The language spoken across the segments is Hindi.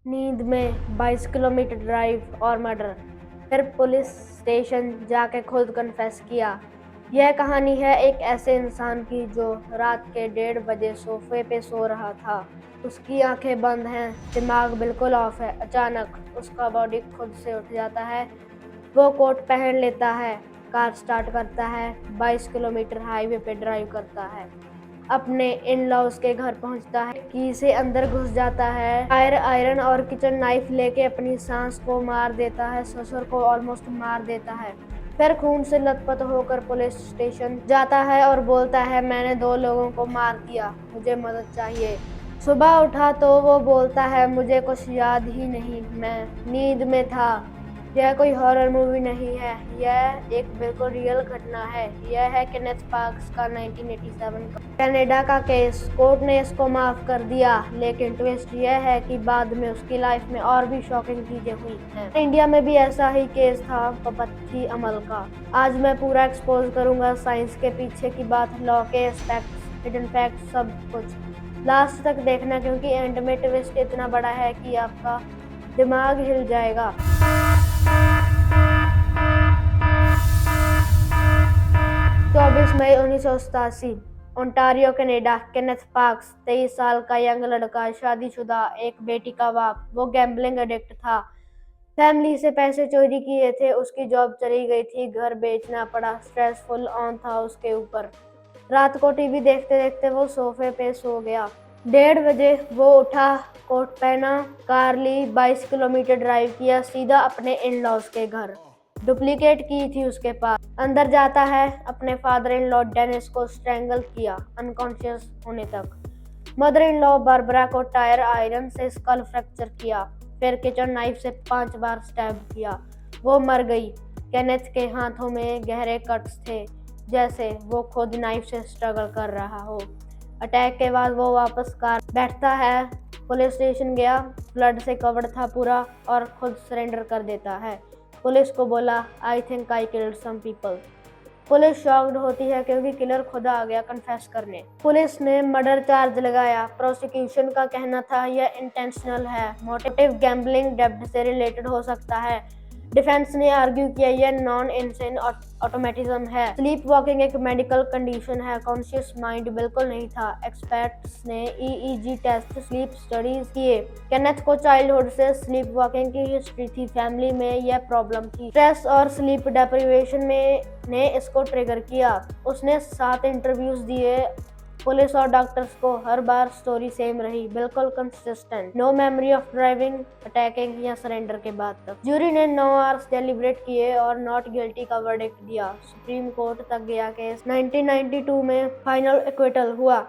नींद में 22 किलोमीटर ड्राइव और मर्डर। फिर पुलिस स्टेशन जाके खुद कन्फेस किया। यह कहानी है एक ऐसे इंसान की जो रात के 1:30 बजे सोफे पे सो रहा था। उसकी आंखें बंद हैं, दिमाग बिल्कुल ऑफ है। अचानक उसका बॉडी खुद से उठ जाता है। वो कोट पहन लेता है, कार स्टार्ट करता है, 22 किलोमीटर हाईवे पे ड्राइव करता है। अपने इन लॉज के घर पहुंचता है, की से अंदर घुस जाता है, फायर आयरन और किचन नाइफ लेके अपनी सांस को मार देता है, ससुर को ऑलमोस्ट मार देता है। फिर खून से लथपथ होकर पुलिस स्टेशन जाता है और बोलता है, मैंने 2 लोगों को मार दिया, मुझे मदद चाहिए। सुबह उठा तो वो बोलता है, मुझे कुछ याद ही नहीं, मैं नींद में था। यह कोई हॉरर मूवी नहीं है, यह एक बिल्कुल रियल घटना है। यह है केनेथ पार्क्स का 1987 का कनाडा का केस। कोर्ट ने इसको माफ कर दिया, लेकिन ट्विस्ट यह है कि बाद में उसकी लाइफ में और भी शॉकिंग चीजें हुई हैं। इंडिया में भी ऐसा ही केस था पपथी अमल का। आज मैं पूरा एक्सपोज करूंगा साइंस के पीछे की बात, लॉ के एस्पेक्ट्स, हिडन फैक्ट्स, सब कुछ। लास्ट तक देखना, क्योंकि एंड में ट्विस्ट इतना बड़ा है कि आपका दिमाग हिल जाएगा। 24 मई 1987, ओंटारियो कनाडा। केनेथ पार्क्स 23 साल का यंग लड़का, शादीशुदा, एक बेटी का बाप। वो गैम्बलिंग एडिक्ट था, फैमिली से पैसे चोरी किए थे, उसकी जॉब चली गई थी, घर बेचना पड़ा, स्ट्रेस फुल ऑन था उसके ऊपर। रात को टीवी देखते देखते वो सोफे पे सो गया। 1:30 बजे वो उठा, कोट पहना, कार ली, 22 किलोमीटर ड्राइव किया सीधा अपने इन लॉज के घर। डुप्लीकेट की थी उसके पास। अंदर जाता है, अपने फादर इन लॉ डेनिस को स्ट्रैंगल किया अनकॉन्शियस होने तक। मदर इन लॉ बारबरा को टायर आयरन से स्कल फ्रैक्चर किया, फिर किचन नाइफ से 5 बार स्टैब किया। वो मर गई। केनेथ के हाथों में गहरे कट्स थे, जैसे वो खुद नाइफ से स्ट्रगल कर रहा हो। अटैक के बाद वो वापस कार बैठता है, पुलिस स्टेशन गया, ब्लड से कवर्ड था पूरा, और खुद सरेंडर कर देता है। पुलिस को बोला, I think I killed some people. Police shocked होती है क्योंकि किलर खुद आ गया कन्फेस करने। पुलिस ने मर्डर चार्ज लगाया। प्रोसिक्यूशन का कहना था यह इंटेंशनल है, मोटिव गैम्बलिंग डेब्ट से रिलेटेड हो सकता है। डिफेंस ने आर्ग्यू किया यह नॉन इंसेन ऑटोमेटिज्म है। स्लीप वॉकिंग एक मेडिकल कंडीशन है, कॉन्शियस माइंड बिल्कुल नहीं था। एक्सपर्ट्स ने ईईजी टेस्ट, स्लीप स्टडीज किए। केनेथ को चाइल्डहुड से स्लीप वॉकिंग की हिस्ट्री थी, फैमिली में यह प्रॉब्लम थी। स्ट्रेस और स्लीप डेप्रिवेशन ने इसको ट्रिगर किया। उसने 7 इंटरव्यूज दिए। पुलिस और डॉक्टर्स को हर बार स्टोरी सेम रही, बिल्कुल consistent. No memory of driving, attacking या सरेंडर के बाद तक। जूरी ने 9 आवर्स डेलिब्रेट किए और नॉट गिल्टी का वर्डिक्ट दिया। सुप्रीम कोर्ट तक गया केस। 1992 में फाइनल एक्विटल हुआ।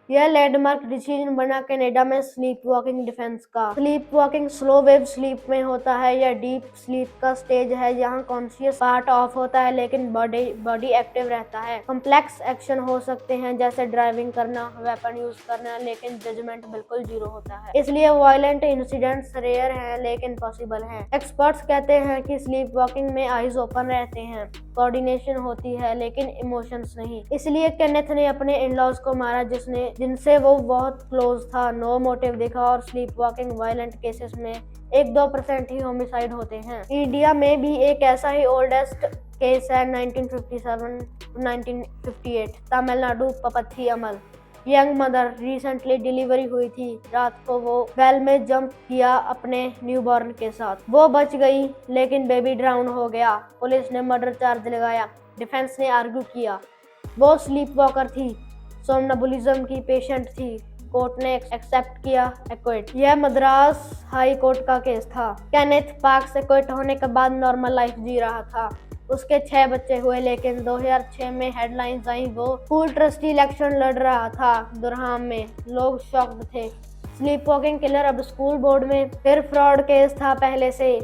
यह लैंडमार्क डिसीजन बना कनाडा में स्लीप वॉकिंग डिफेंस का। Sleep walking slow wave sleep में होता है। यह डीप स्लीप का स्टेज है जहां कॉन्शियस पार्ट ऑफ होता है लेकिन बॉडी एक्टिव रहता है। कॉम्प्लेक्स एक्शन हो सकते हैं जैसे ड्राइविंग करना, वेपन यूज करना, लेकिन जजमेंट बिल्कुल जीरो होता है। इसलिए वायलेंट इंसिडेंट्स रेयर हैं लेकिन पॉसिबल हैं। एक्सपर्ट्स कहते हैं कि स्लीप वॉकिंग में आईज ओपन रहते हैं, कोऑर्डिनेशन होती है लेकिन इमोशंस नहीं। इसलिए केनेथ ने अपने इन-लॉज को मारा जिनसे वो बहुत क्लोज था। नो मोटिव दिखा और स्लीप वॉकिंग वायलेंट केसेस में 1-2% ही होमिसाइड होते हैं। इंडिया में भी एक ऐसा ही ओल्डेस्ट केस है, 1957-1958, तमिलनाडु पपथी अमल। यंग मदर, रिसेंटली डिलीवरी हुई थी, रात को वो वेल में जंप किया अपने न्यूबॉर्न के साथ। वो बच गई लेकिन बेबी ड्राउन हो गया। पुलिस ने मर्डर चार्ज लगाया। डिफेंस ने आर्ग्यू किया वो स्लीप वॉकर थी, सोमनबुलिज्म की पेशेंट थी। कोर्ट ने एक्सेप्ट किया एक्विट। यह मद्रास हाई कोर्ट का केस था। केनेथ पार्क्स एक्विट होने के बाद नॉर्मल लाइफ जी रहा था। उसके 6 बच्चे हुए, लेकिन 2006 में हेडलाइंस आई वो स्कूल ट्रस्टी इलेक्शन लड़ रहा था दुरहाम में। लोग शॉक्ड थे। स्लीप वॉकिंग किलर अब स्कूल बोर्ड में। फिर फ्रॉड केस था पहले से,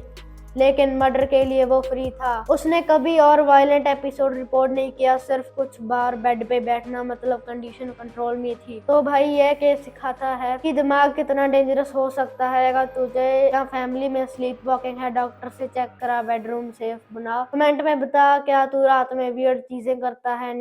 लेकिन मर्डर के लिए वो फ्री था। उसने कभी और वायलेंट एपिसोड रिपोर्ट नहीं किया, सिर्फ कुछ बार बेड पे बैठना, मतलब कंडीशन कंट्रोल में थी। तो भाई यह केस सिखाता है कि दिमाग कितना डेंजरस हो सकता है। अगर तुझे या फैमिली में स्लीप वॉकिंग है, डॉक्टर से चेक करा, बेडरूम सेफ बना। कमेंट में बता क्या तू रात में वियर्ड चीजें करता है।